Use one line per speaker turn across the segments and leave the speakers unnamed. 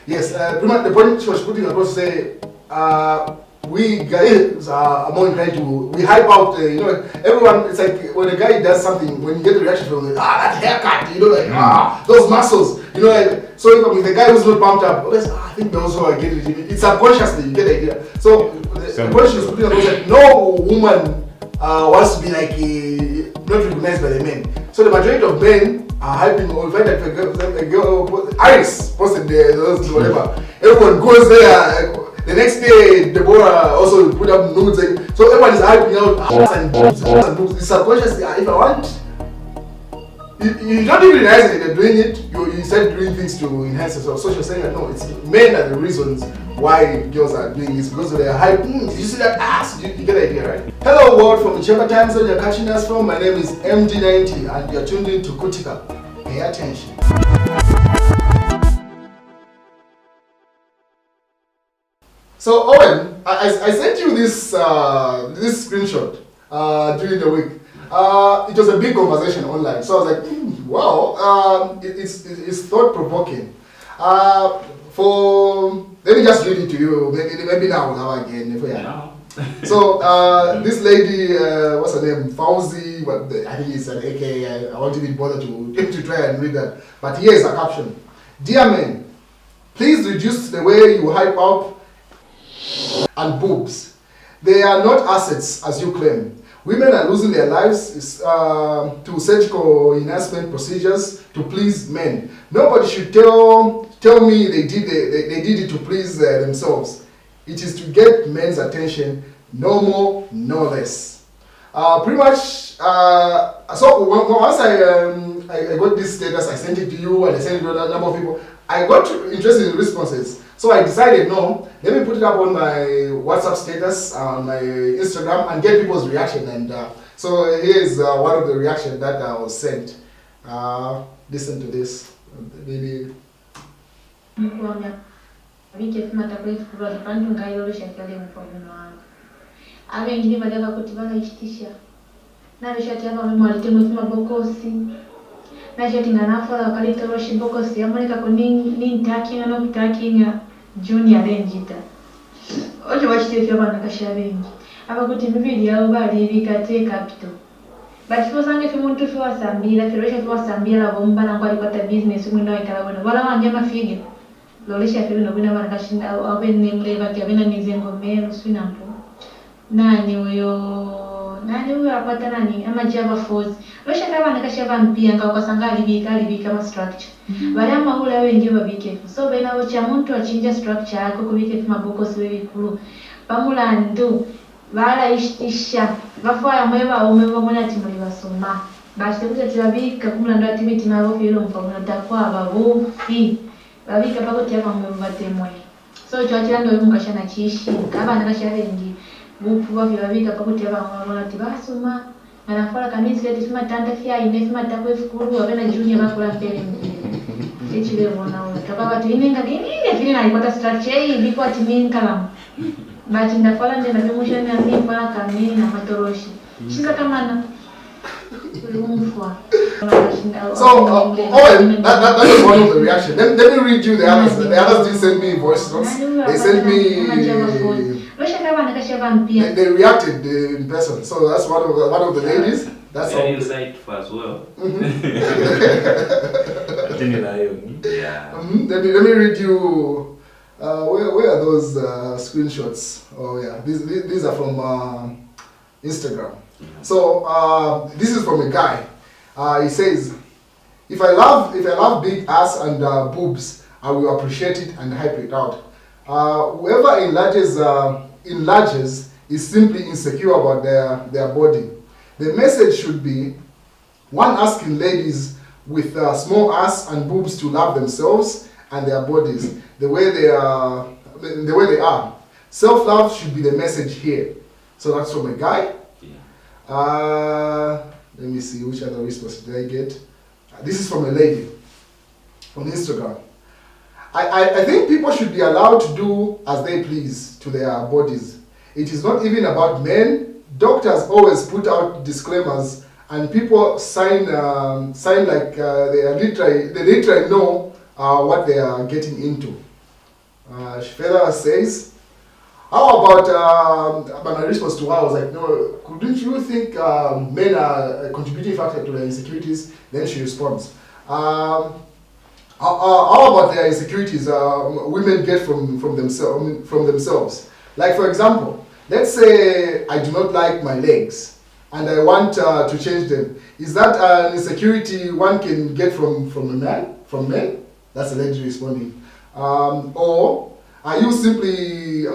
Yes, pretty much the point she was putting across say, we guys are more inclined to, we hype out, everyone, it's like when a guy does something, when you get the reaction from like, that haircut, those muscles, so if the guy who's not pumped up, I think those who are getting it, it's subconsciously, you get the idea. So the point she was putting across like, no woman wants to be like, not recognized by the men. So the majority of men are hyping or find that a girl Iris posted those whatever. Everyone goes there. The next day, Deborah also put up nudes. So everyone is hyping out ass and boobs. It's subconsciously, if I want, you don't even realize that they're doing it. You start doing things to enhance yourself. So she's saying that no, it's men are the reasons why girls are doing this because they are hyping. Did you see that ass? You get the idea, right? Hello world, from whichever time zone you're catching us from. My name is MD90 and you're tuned in to Kutika. Pay attention. So Owen, I sent you this screenshot during the week. It was a big conversation online. So I was like, wow, it's thought provoking. Let me just read it to you. Maybe now again.
Yeah.
So this lady, what's her name? Fauzi. I think it's an AKA. I won't even bother to try and read that. But here is a caption: Dear men, please reduce the way you hype up and boobs. They are not assets as you claim. Women are losing their lives to surgical enhancement procedures to please men. Nobody should tell me they did it to please themselves. It is to get men's attention, no more, no less. Pretty much. So once I got this status, I sent it to you and I sent it to a number of people. I got interested in responses. So I decided, no, let me put it up on my WhatsApp status, on my Instagram, and get people's reaction. And so here's one of the reactions that I was sent. Listen to this, maybe.
Junior Lenjita. Oje wachite abana kashabengi. Abakuti mibiri yao bali bikate capital. But for sange fimuntu fi wasambira, firesha fi wasambira bombana kwa alipata business mwino ikala bona. Wala wanje mafige. Lolesha fi no bina bana kashinda au benne mleva kia bina nizengo mero swina mpo. Nani huyo apata nani ama Java Force. Lolesha kama nakashava mpia kwa sanga alibika ma structure. Barama hula wengi babike. So bena wocha muntu achinja structure yako kubike maboko siwe bikulu. Pamula ndu bala ishisha. Bafaya mweba umeba mwana timuli basoma. Bashite kuja tulabika kumula ndo atimiti mabo filo mpamula takwa babufi. Babika bako tiapa mweba temwe. So chwachila ndo mukashana chishi. Kaba nakashava wengi. Bupu babika bako tiapa mweba tibasoma. Anafala kanisi kati fima tanda fia ine fima takwe fukuru wabena junior bakula mbele mbele. Echile bona utaka watu inenga fili na ipata structure hii biko atimin kalamu. Bati ndafala ndena bimusha na mipa kamini na matoroshi. Shiza kamana.
So Owen, that is one of the reactions. Let me read you the others. The others didn't send me voice notes. They sent me. They reacted in person. So that's one of the ladies. That's
all. You say it as well. Yeah.
Let me read you. Where are those screenshots? Oh yeah, these are from Instagram. So this is from a guy. He says, if I love big ass and boobs, I will appreciate it and hype it out. Whoever enlarges is simply insecure about their body. The message should be one asking ladies with small ass and boobs to love themselves and their bodies the way they are. Self-love should be the message here. So that's from a guy. Yeah. Let me see which other response did I get. This is from a lady on Instagram. I think people should be allowed to do as they please to their bodies. It is not even about men. Doctors always put out disclaimers, and people sign like they literally know what they are getting into. She further says, how about my response to her? I was like, no, couldn't you think men are a contributing factor to their insecurities? Then she responds, how about their insecurities women get from themselves? Like, for example, let's say I do not like my legs and I want to change them. Is that an insecurity one can get from a man? From men? That's the lady responding. Or are you specifically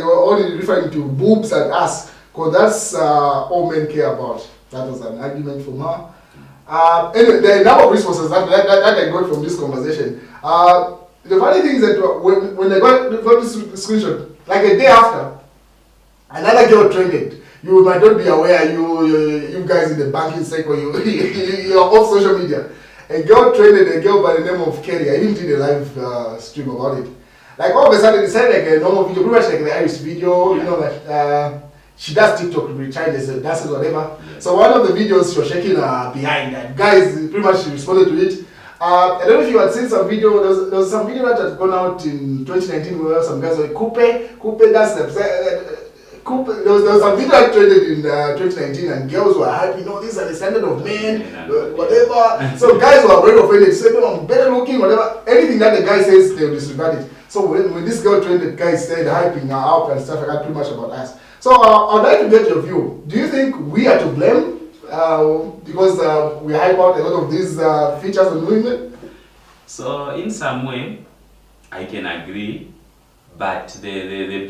only referring to boobs and ass? Because that's all men care about. That was an argument from her. Anyway, there are a number of responses that I got from this conversation. The funny thing is that when I got this screenshot, like a day after, another girl trended. You might not be aware, you guys in the banking sector, you're off social media. A girl trended, a girl by the name of Kelly. I even did a live stream about it. Like all of a sudden, it sounded like a normal video, pretty much like the Irish video, you know, like she does TikTok, dances, whatever. Yeah. So one of the videos, she was shaking her behind, and guys pretty much responded to it. I don't know if you had seen some video, there was some video that had gone out in 2019 where some guys were coupe dance steps. There was some video that trended in 2019 and girls were happy, these are the standard of men, whatever. So guys were very offended, said, I'm better looking, whatever. Anything that the guy says, they'll disregard it. So when this girl trended, guys started hyping her up and stuff like that, pretty much about us. So I'd like to get your view. Do you think we are to blame because we hype out a lot of these features on women?
So in some way, I can agree, but the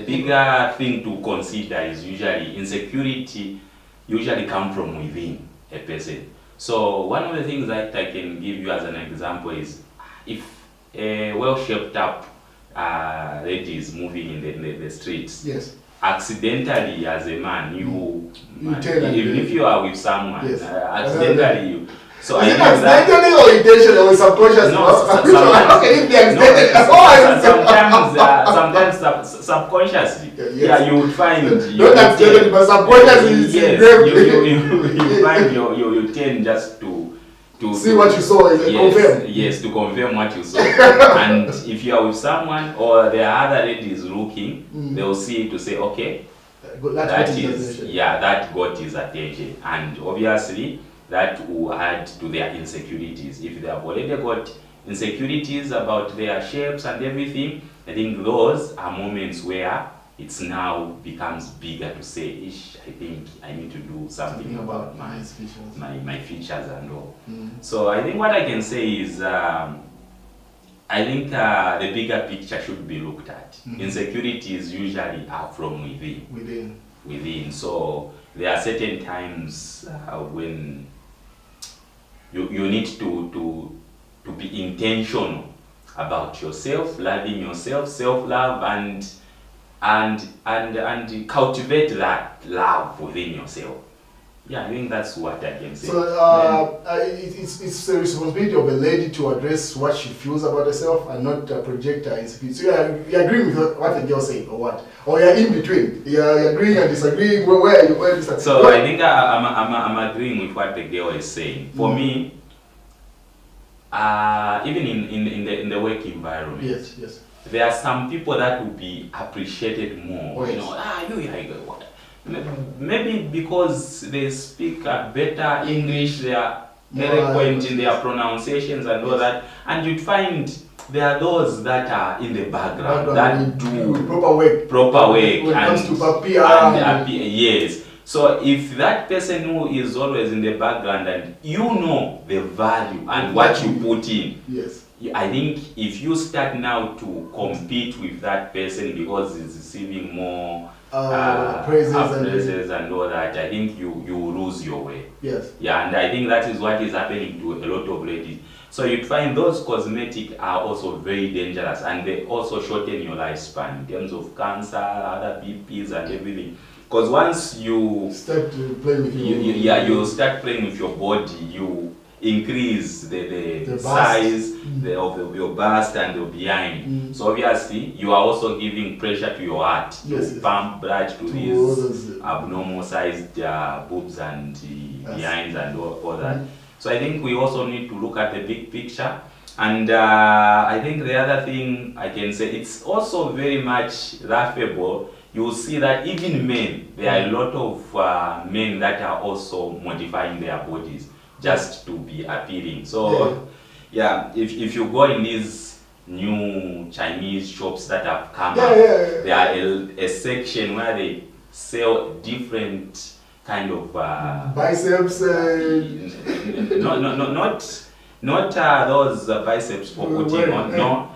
bigger thing to consider is usually insecurity come from within a person. So one of the things that I can give you as an example is if a well-shaped up lady is moving in the streets.
Yes.
Accidentally, as a man,
you
even if you are with someone,
yes.
Accidentally you. So
is it accidentally or intentional or subconscious?
No, sometimes subconsciously. Yes. Yeah, you would find.
Not accidentally, but subconsciously.
Yes, you find you tend just to
see what you saw and confirm.
Yes, to confirm what you saw. And if you are with someone or there are other ladies looking, they will see it to say, okay, that got his attention. And obviously, that will add to their insecurities. If they have already got insecurities about their shapes and everything, I think those are moments where it's now becomes bigger to say, I think I need to do something about my features and all. So I think what I can say is, I think the bigger picture should be looked at. Insecurities usually are from within. So there are certain times when you need to be intentional about yourself, loving yourself, self-love, and cultivate that love within yourself. Yeah, I think that's what I can say.
So it's the responsibility of a lady to address what she feels about herself and not project her insecurity. So you agree with what the girl said, or what? Or you're in between? You're agreeing and disagreeing? Where you start?
So I think I'm agreeing with what the girl is saying. For me, even in the work environment.
Yes.
There are some people that will be appreciated more.
Oh, yes.
Maybe because they speak better English, they are eloquent in their pronunciations and all that. And you'd find there are those that are in the background that do
proper work.
When
it comes to papier.
Yes. So if that person who is always in the background and you know the value and what you put in,
yes.
I think if you start now to compete with that person because he's receiving more praises and all that, I think you lose your way.
Yes.
Yeah, and I think that is what is happening to a lot of ladies. So you find those cosmetics are also very dangerous and they also shorten your lifespan in terms of cancer, other BPs and everything. Because once you
start to play with
you start playing with your body, you increase the size of your bust and the behind. So obviously you are also giving pressure to your heart to pump blood to these abnormal sized boobs and behinds and all that. So I think we also need to look at the big picture. And I think the other thing I can say, it's also very much laughable. You will see that even men, there are a lot of men that are also modifying their bodies just to be appealing. So yeah, if you go in these new Chinese shops that have come up, there are a section where they sell different kind of
biceps.
Not those biceps for putting on. No,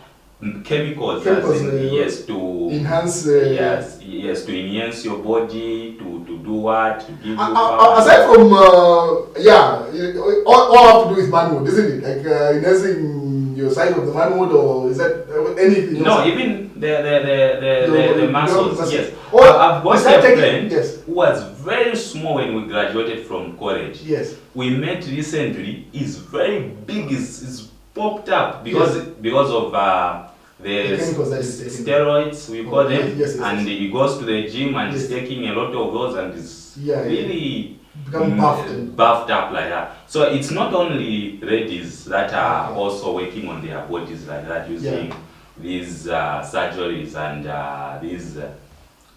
chemicals. Yes, to
enhance.
Yes, to enhance your body, to do what, to give you power.
Aside from all have to do with manhood, isn't it? Like enhancing your size of the manhood, or is that anything?
No, even the muscles. Yes. I've got a friend who was very small when we graduated from college.
Yes.
We met recently. He's very big. He's popped up because of the steroids, we call them, and he goes to the gym and he's taking a lot of those and is really
become
buffed up like that. So it's not only ladies that are also working on their bodies like that, using these surgeries and these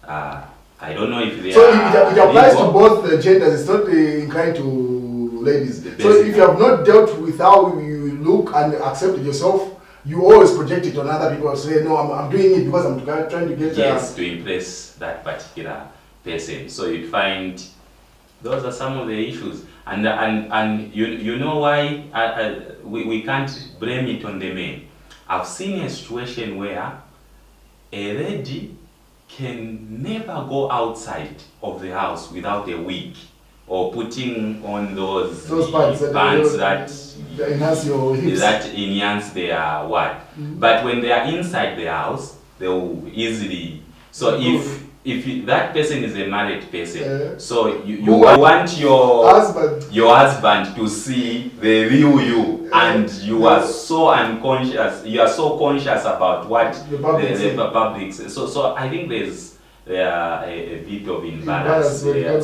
I don't know if they
so
are.
it applies to both genders. It's not inclined to ladies. So if you have not dealt with how you look and accepted yourself, you always project it on other people. Say, no, I'm doing it because I'm trying to get
to impress that particular person. So you find those are some of the issues, and you know why we can't blame it on the men. I've seen a situation where a lady can never go outside of the house without a wig or putting on those bands that
enhance your hips.
That enhance their what. But when they are inside the house, they will easily. So if that person is a married person, so you want your husband to see the real you, and you are so unconscious. You are so conscious about what the public says. So I think there's a bit of imbalance there.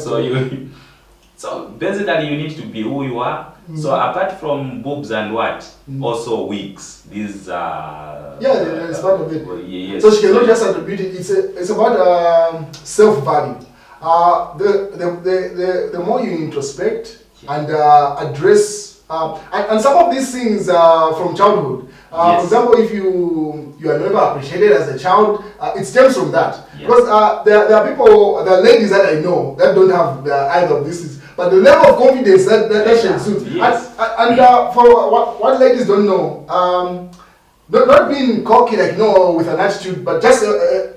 So basically, you need to be who you are. So apart from boobs and what, also wigs. These
it's part of it.
Yes.
So she cannot just attribute it. It's about self-value. The more you introspect and address and some of these things from childhood. For example, if you are never appreciated as a child, it stems from that. Because there are people, there are ladies that I know that don't have either of these. But the level of confidence that she exudes, and for what ladies don't know, not being cocky with an attitude, but just a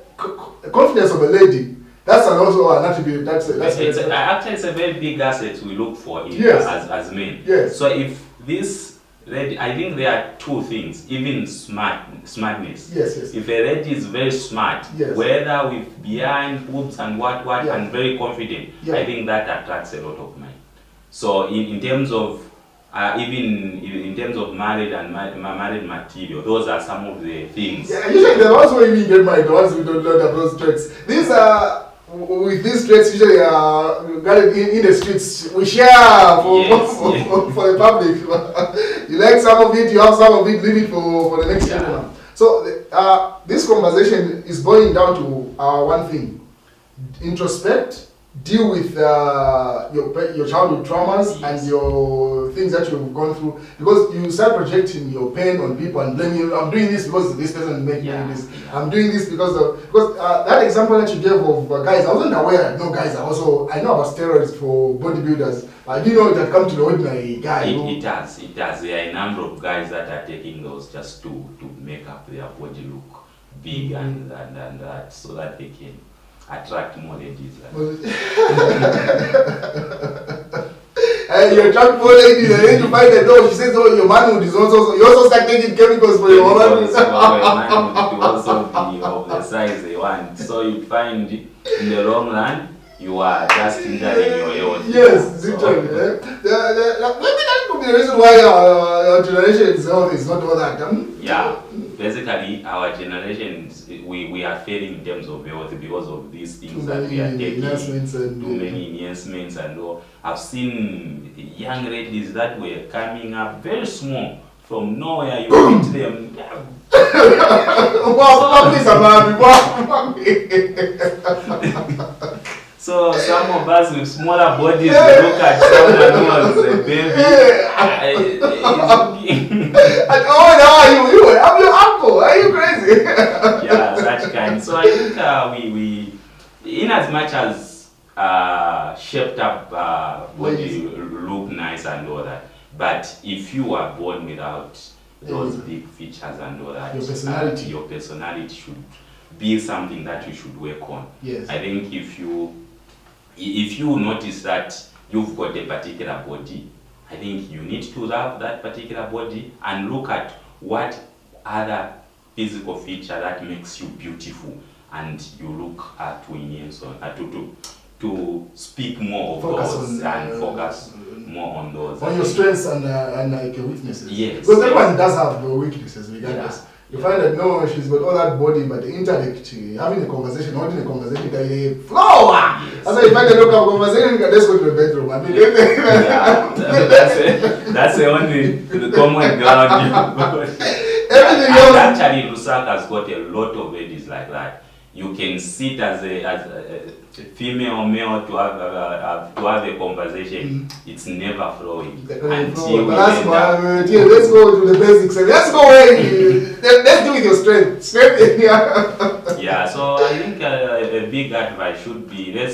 confidence of a lady. That's also an attribute.
Actually, it's a very big asset we look for as men.
Yes.
So if this lady, I think there are two things. Even smartness.
Yes.
If a lady is very smart, whether with behind boobs and what and very confident, I think that attracts a lot of men. So in terms of even in terms of married and married material, those are some of the things.
Yeah, usually the ones who even get married, the ones who don't have those traits. These are with these traits usually in the streets. We share for the public. You like some of it, you have some of it, leave it for the next one. So this conversation is boiling down to one thing: introspect, deal with your childhood traumas and your things that you've gone through, because you start projecting your pain on people and blaming. I'm doing this because this person made me do this. I'm doing this because that example that you gave of guys, I wasn't aware that guys are also. I know about steroids for bodybuilders. I didn't know it had come to the ordinary guy.
It has. There are a number of guys that are taking those just to make up their body look big and that, so that they can attract more ladies. And
you attract more ladies, and then you find that she says, your manhood is also. You also start taking chemicals for your woman.
Manhood will also be of the size they want. So you find in the long run, you are just injuring your health.
Yes, literally. Maybe that could be the reason why our generation's health is not all that.
Yeah, basically our generation, we are failing in terms of health because of these things
Too
that we are
many
taking.
enhancements and-
Too many enhancements and all. I've seen young ladies that were coming up very small from nowhere. You meet them. So some of us with smaller bodies look at someone who was a baby.
Oh, no, I'm your uncle. Are you crazy?
Yeah, such kind. So I think we in as much as shaped up body look nice and all that, but if you are born without those big features and all that, your personality should be something that you should work on.
Yes.
I think if you notice that you've got a particular body, I think you need to love that particular body and look at what other physical feature that makes you beautiful, and you look at to enhance on to speak more of
Focus
those
on,
and focus more on those.
On your strengths and like your weaknesses.
Yes.
Because everyone does have weaknesses regardless.
Yeah.
You find that no, she's got all that body, but the intellect, having a conversation, holding a conversation, they flow.
Yes.
That's why you find a local conversation, let's go to the bedroom. I mean,
that's the only common ground.
Everything else.
Actually, Lusaka's got a lot of ladies like that. You can sit as a female or male to have a conversation. It's never flowing until we
let's
end up.
go to the basics. Let's go away. Let's do with your strength. Strength.
Yeah. So I think a big advice should be let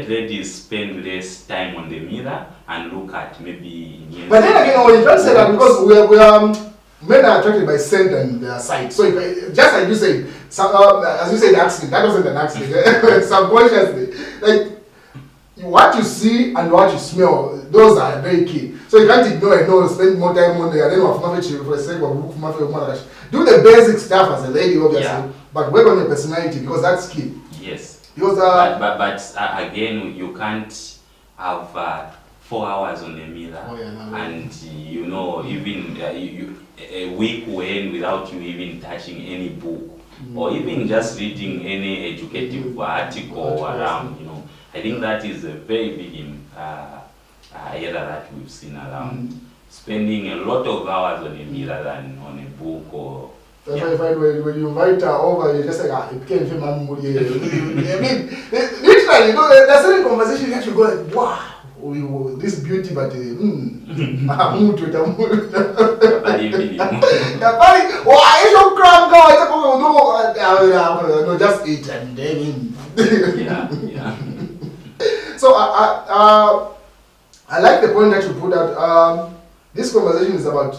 ladies spend less time on the mirror and look at maybe.
But then again, when you try to say that, because we are men are attracted by scent and sight. So if just like you said, as you said, accident, that wasn't an accident. Subconsciously, like what you see and what you smell, those are very key. So you can't ignore it. No, spend more time on there. Then for the sake of do the basic stuff as a lady, obviously, but work on your personality because that's key.
Yes.
Because
but again, you can't have 4 hours on the mirror, and even a week will end without you even touching any book or even just reading any educative article around. I think that is a very big error that we've seen around. Spending a lot of hours on a mirror than on a book or.
That's why I find when you invite her over, you're just like, it became famous. I mean, literally, there's certain conversation that you go like, wow. This beauty, but no, just eat and then.
Yeah.
So I like the point that you put out. This conversation is about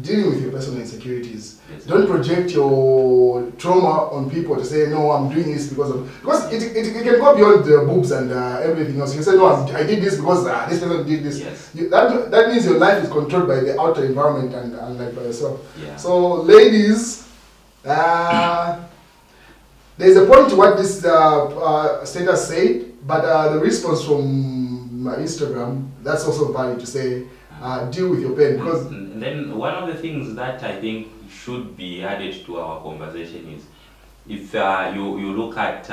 dealing with your personal insecurities.
Yes.
Don't project your trauma on people to say, no, I'm doing this because it can go beyond the boobs and everything else. You can say, no, I did this because this person did this.
Yes.
That means your life is controlled by the outer environment and like by yourself.
Yeah.
So, ladies, there's a point to what this status said, but the response from my Instagram, that's also valid to say, deal with your pain. Because
and then one of the things that I think should be added to our conversation is, if you look at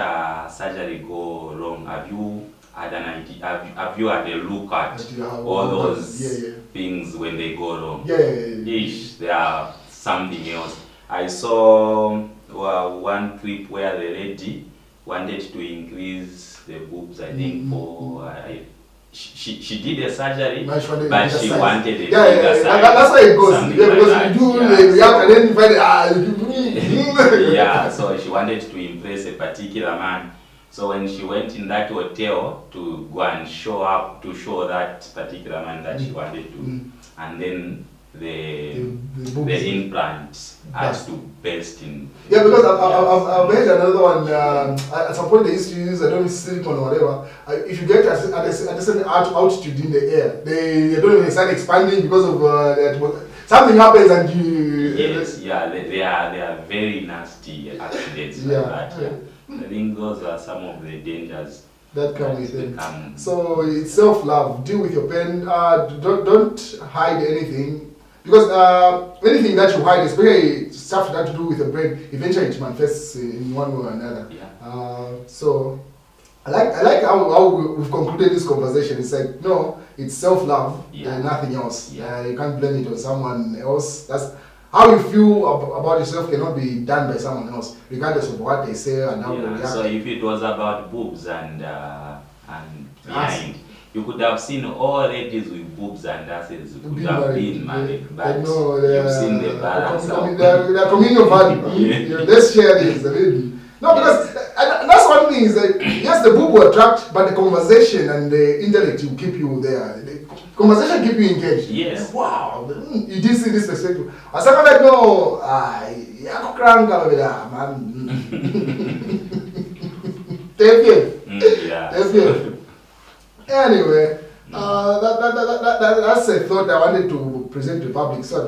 surgery go wrong, have you had an idea? Have you had a look at all those things when they go wrong? Ish, they are something else. I saw one clip where the lady wanted to increase the boobs. I think for she did a surgery, but she wanted a bigger size.
That's how it goes. Because
like
you do the and then you find
yeah, so she wanted to impress a particular man. So when she went in that hotel to go and show that particular man that she wanted to, and then the implant has to burst in.
Yeah, because I've made another one. At some point they used to use, I don't know, silicone or whatever. If you get at a certain altitude in the air, they don't even start expanding because of something happens and you.
Yes, they are very nasty accidents like that. Yeah. I think those are some of the dangers
that come with it. So it's self-love. Deal with your pain. Don't hide anything. Because anything that you hide, especially stuff that to do with the brain, eventually it manifests in one way or another.
Yeah.
So I like how we've concluded this conversation. It's like, no, it's self-love and nothing else.
Yeah.
You can't blame it on someone else. That's how you feel about yourself cannot be done by someone else, regardless of what they say and how they react.
So if it was about boobs and behind, you could have seen all ladies with boobs and asses could have been married, but you've seen the balance.
The communal value. Let's share this. No, because that's one thing is that yes, the boob will attract, but the conversation and the intellect will keep you there. The conversation keep you engaged.
Yes.
Wow, you did see this perspective. I said, like, no, I'm crying over there, man. Thank you. Anyway, that's a thought I wanted to present to the public. So,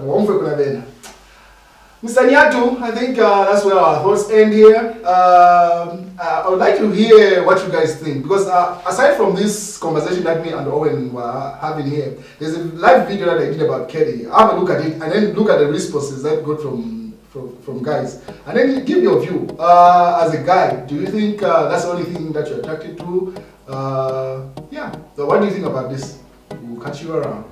Mr. Nyatu, I think that's where our thoughts end here. I would like to hear what you guys think, because aside from this conversation that me and Owen were having here, there's a live video that I did about Kelly. Have a look at it and then look at the responses that got from guys, and then give your view. As a guy, do you think that's the only thing that you're attracted to? So what do you think about this? We'll catch you around.